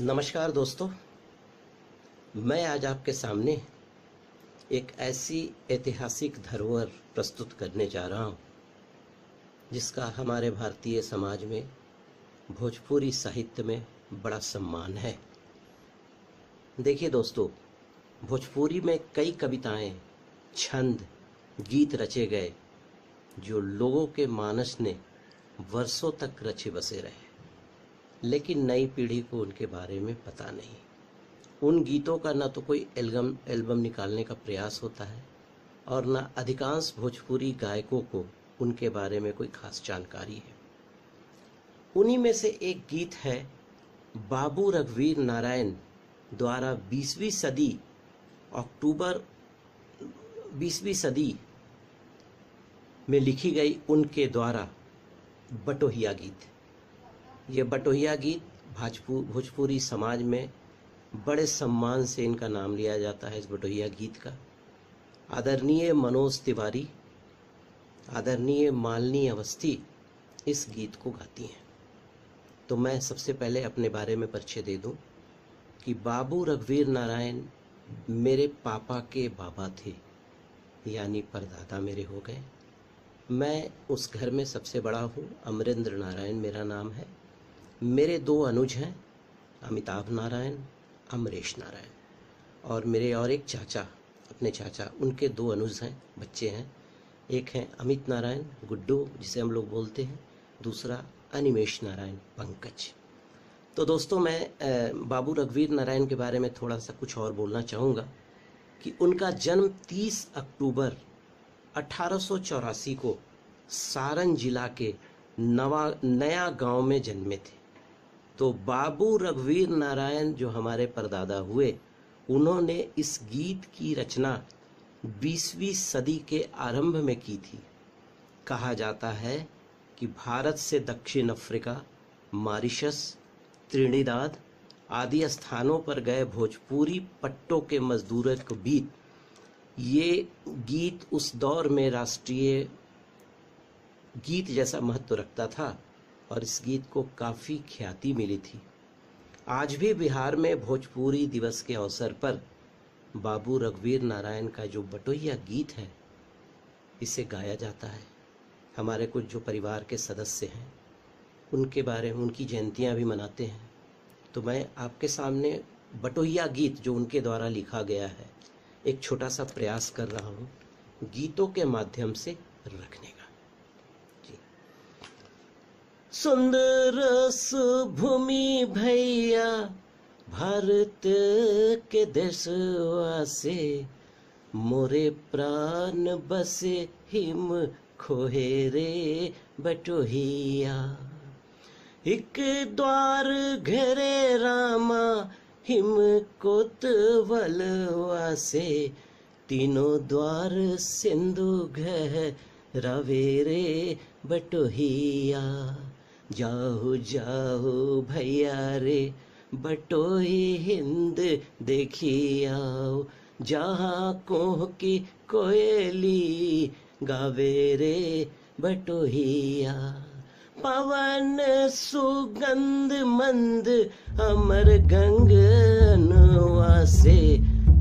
नमस्कार दोस्तों, मैं आज आपके सामने एक ऐसी ऐतिहासिक धरोहर प्रस्तुत करने जा रहा हूँ जिसका हमारे भारतीय समाज में, भोजपुरी साहित्य में बड़ा सम्मान है। देखिए दोस्तों, भोजपुरी में कई कविताएं, छंद, गीत रचे गए जो लोगों के मानस ने वर्षों तक रचे बसे रहे, लेकिन नई पीढ़ी को उनके बारे में पता नहीं। उन गीतों का न तो कोई एल्बम निकालने का प्रयास होता है और न अधिकांश भोजपुरी गायकों को उनके बारे में कोई खास जानकारी है। उन्हीं में से एक गीत है बाबू रघुवीर नारायण द्वारा 20वीं सदी में लिखी गई उनके द्वारा बटोहिया गीत। ये बटोहिया गीत भोजपुरी समाज में बड़े सम्मान से इनका नाम लिया जाता है। इस बटोहिया गीत का आदरणीय मनोज तिवारी, आदरणीय मालिनी अवस्थी इस गीत को गाती हैं। तो मैं सबसे पहले अपने बारे में परिचय दे दूं कि बाबू रघुवीर नारायण मेरे पापा के बाबा थे, यानी परदादा मेरे हो गए। मैं उस घर में सबसे बड़ा हूँ। अमरेंद्र नारायण मेरा नाम है। मेरे 2 अनुज हैं, अमिताभ नारायण, अमरेश नारायण, और मेरे और एक चाचा, अपने चाचा, उनके 2 अनुज हैं, बच्चे हैं। एक हैं अमित नारायण गुड्डू, जिसे हम लोग बोलते हैं, दूसरा अनिमेश नारायण पंकज। तो दोस्तों, मैं बाबू रघुवीर नारायण के बारे में थोड़ा सा कुछ और बोलना चाहूँगा कि उनका जन्म 30 अक्टूबर 1884 को सारण जिला के नया गांव में जन्मे थे। तो बाबू रघुवीर नारायण जो हमारे परदादा हुए, उन्होंने इस गीत की रचना 20वीं सदी के आरंभ में की थी। कहा जाता है कि भारत से दक्षिण अफ्रीका, मॉरिशस, त्रिनिदाद आदि स्थानों पर गए भोजपुरी पट्टों के मजदूरों को बीत ये गीत उस दौर में राष्ट्रीय गीत जैसा महत्व रखता था और इस गीत को काफ़ी ख्याति मिली थी। आज भी बिहार में भोजपुरी दिवस के अवसर पर बाबू रघुवीर नारायण का जो बटोहिया गीत है, इसे गाया जाता है। हमारे कुछ जो परिवार के सदस्य हैं, उनके बारे में उनकी जयंतियां भी मनाते हैं। तो मैं आपके सामने बटोहिया गीत जो उनके द्वारा लिखा गया है, एक छोटा सा प्रयास कर रहा हूँ गीतों के माध्यम से रखने का। सुंदर भूमि भैया भारत के देशवा से, मोरे प्राण बसे हिम खोहे रे बटोहिया। एक द्वार घेरे रामा हिम कोतवलवा से, तीनों द्वार सिंधु गहरावे रे बटोहिया। जाओ जाओ भैया रे बटोही हिंद देखी आओ, जहाँ कोह की कोयली गावे रे बटोहिया। पवन सुगंध मंद अमर गंगनवा से,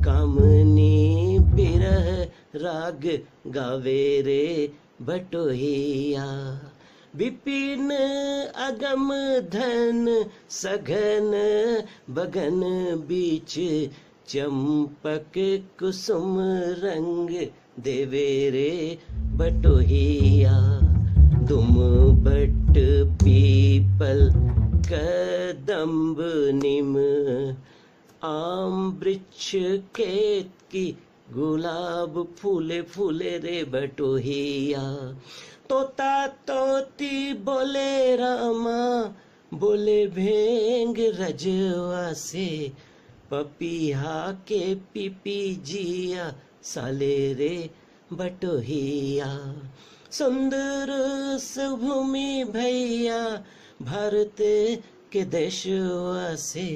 कामनी बिरह राग गावे रे बटोहिया। विपिन अगम धन सघन बगन बीच, चंपक कुसुम रंग देवे रे बटोहिया। तुम बट पीपल कदम्ब निम, आम वृक्ष केतकी गुलाब फूले फूले रे बटोहिया। तोता तोती बोले रामा, बोले भेंग रजवा से, पपीहा के पीपी जिया साले रे बटोहिया। सुंदर सुभूमि भैया भारत के देशवा से,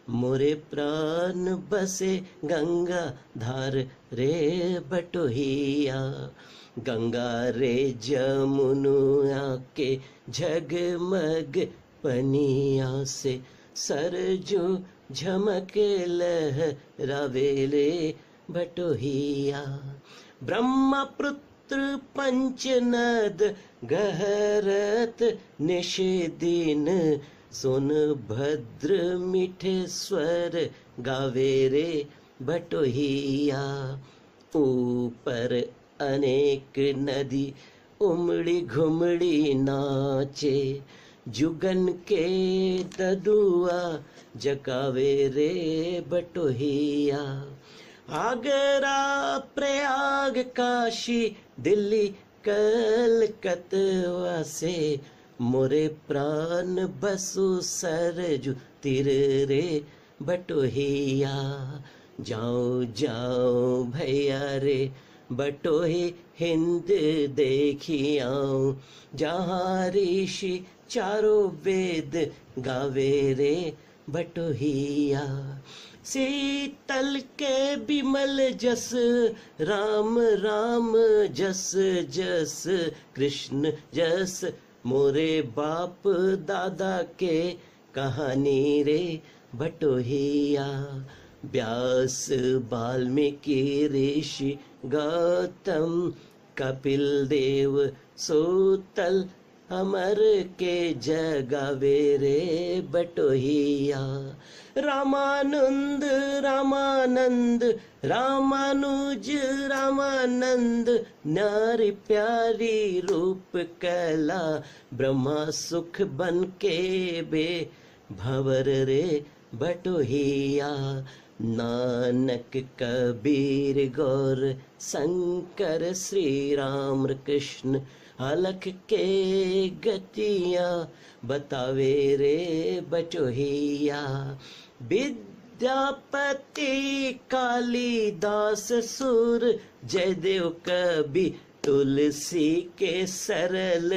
मोरे प्राण बसे गंगा धार रे बटोहिया। गंगा रे जमुना के झगमग पनिया से, सरजू झमक लहरावेले बटोहिया। ब्रह्मपुत्र पंचनद गहरत निश दिन, सुन भद्र मीठे स्वर गावे रे बटोहिया। ऊपर अनेक नदी उमड़ी घुमड़ी नाचे, जुगन के ददुआ जगावे रे बटोहिया। आगरा प्रयाग काशी दिल्ली कलकत्ता से, मोरे प्राण बसु सरजू तिर रे बटोहिया। जाओ जाओ भैया रे बटोही हिंद देखी आऊं, जहाँ ऋषि चारों वेद गावे रे बटोहिया। शीतल के बिमल जस, राम राम जस जस, कृष्ण जस, मोरे बाप दादा के कहानी रे बटोहिया। व्यास वाल्मीकि ऋषि गौतम कपिल देव सूतल, अमर के जगावे रे बटोहिया। रामानंद रामानंद रामानुज रामानंद, नारी प्यारी रूप कला, ब्रह्मा सुख बन के बे भंवर रे बटोहिया। नानक कबीर गौर शंकर श्री राम कृष्ण, अलख के गतियाँ बतावे रे बटोहिया। विद्यापति कालिदास सुर जयदेव कवि, तुलसी के सरल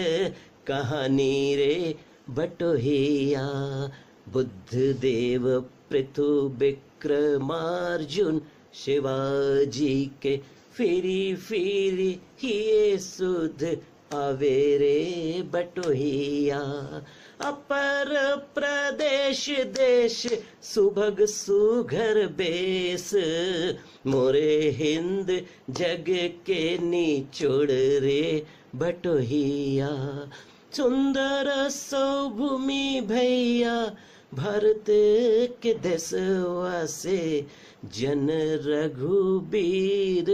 कहानी रे बटोहिया। बुद्ध देव पृथु विक्रमार्जुन, शिवाजी के फिरी फिरी ये सुध आवे रे बटोहिया। अपर प्रदेश देश सुभग सुघर बेस, मोरे हिंद जग के निचोड़ रे बटोहिया। सुंदर सौभूमि भैया भारत के देशवा से, जन रघुबीर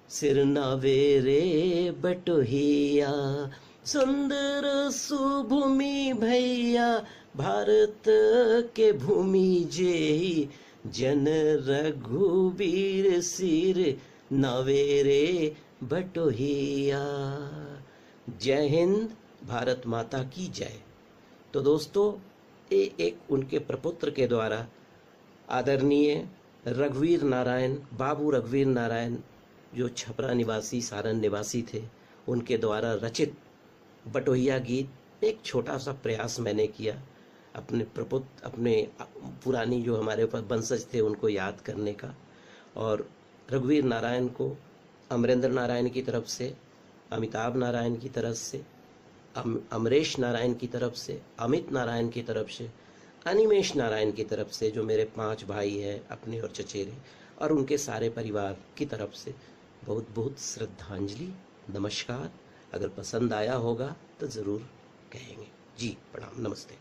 सिरनावे रे बटोहिया। सुंदर सुभूमि भैया भारत के भूमि जेही, जन रघुबीर सिर नावे रे बटोहिया। जय हिंद, भारत माता की जय। तो दोस्तों, ये एक उनके प्रपुत्र के द्वारा आदरणीय रघुवीर नारायण, बाबू रघुवीर नारायण, जो छपरा निवासी सारण निवासी थे, उनके द्वारा रचित बटोहिया गीत एक छोटा सा प्रयास मैंने किया अपने प्रपुत्र, अपने पुरानी जो हमारे ऊपर वंशज थे उनको याद करने का। और रघुवीर नारायण को अमरेंद्र नारायण की तरफ से, अमिताभ नारायण की तरफ से, अमरेश नारायण की तरफ से, अमित नारायण की तरफ से, अनिमेश नारायण की तरफ से, जो मेरे 5 भाई हैं अपने और चचेरे, और उनके सारे परिवार की तरफ से बहुत बहुत श्रद्धांजलि, नमस्कार। अगर पसंद आया होगा तो ज़रूर कहेंगे। जी प्रणाम, नमस्ते।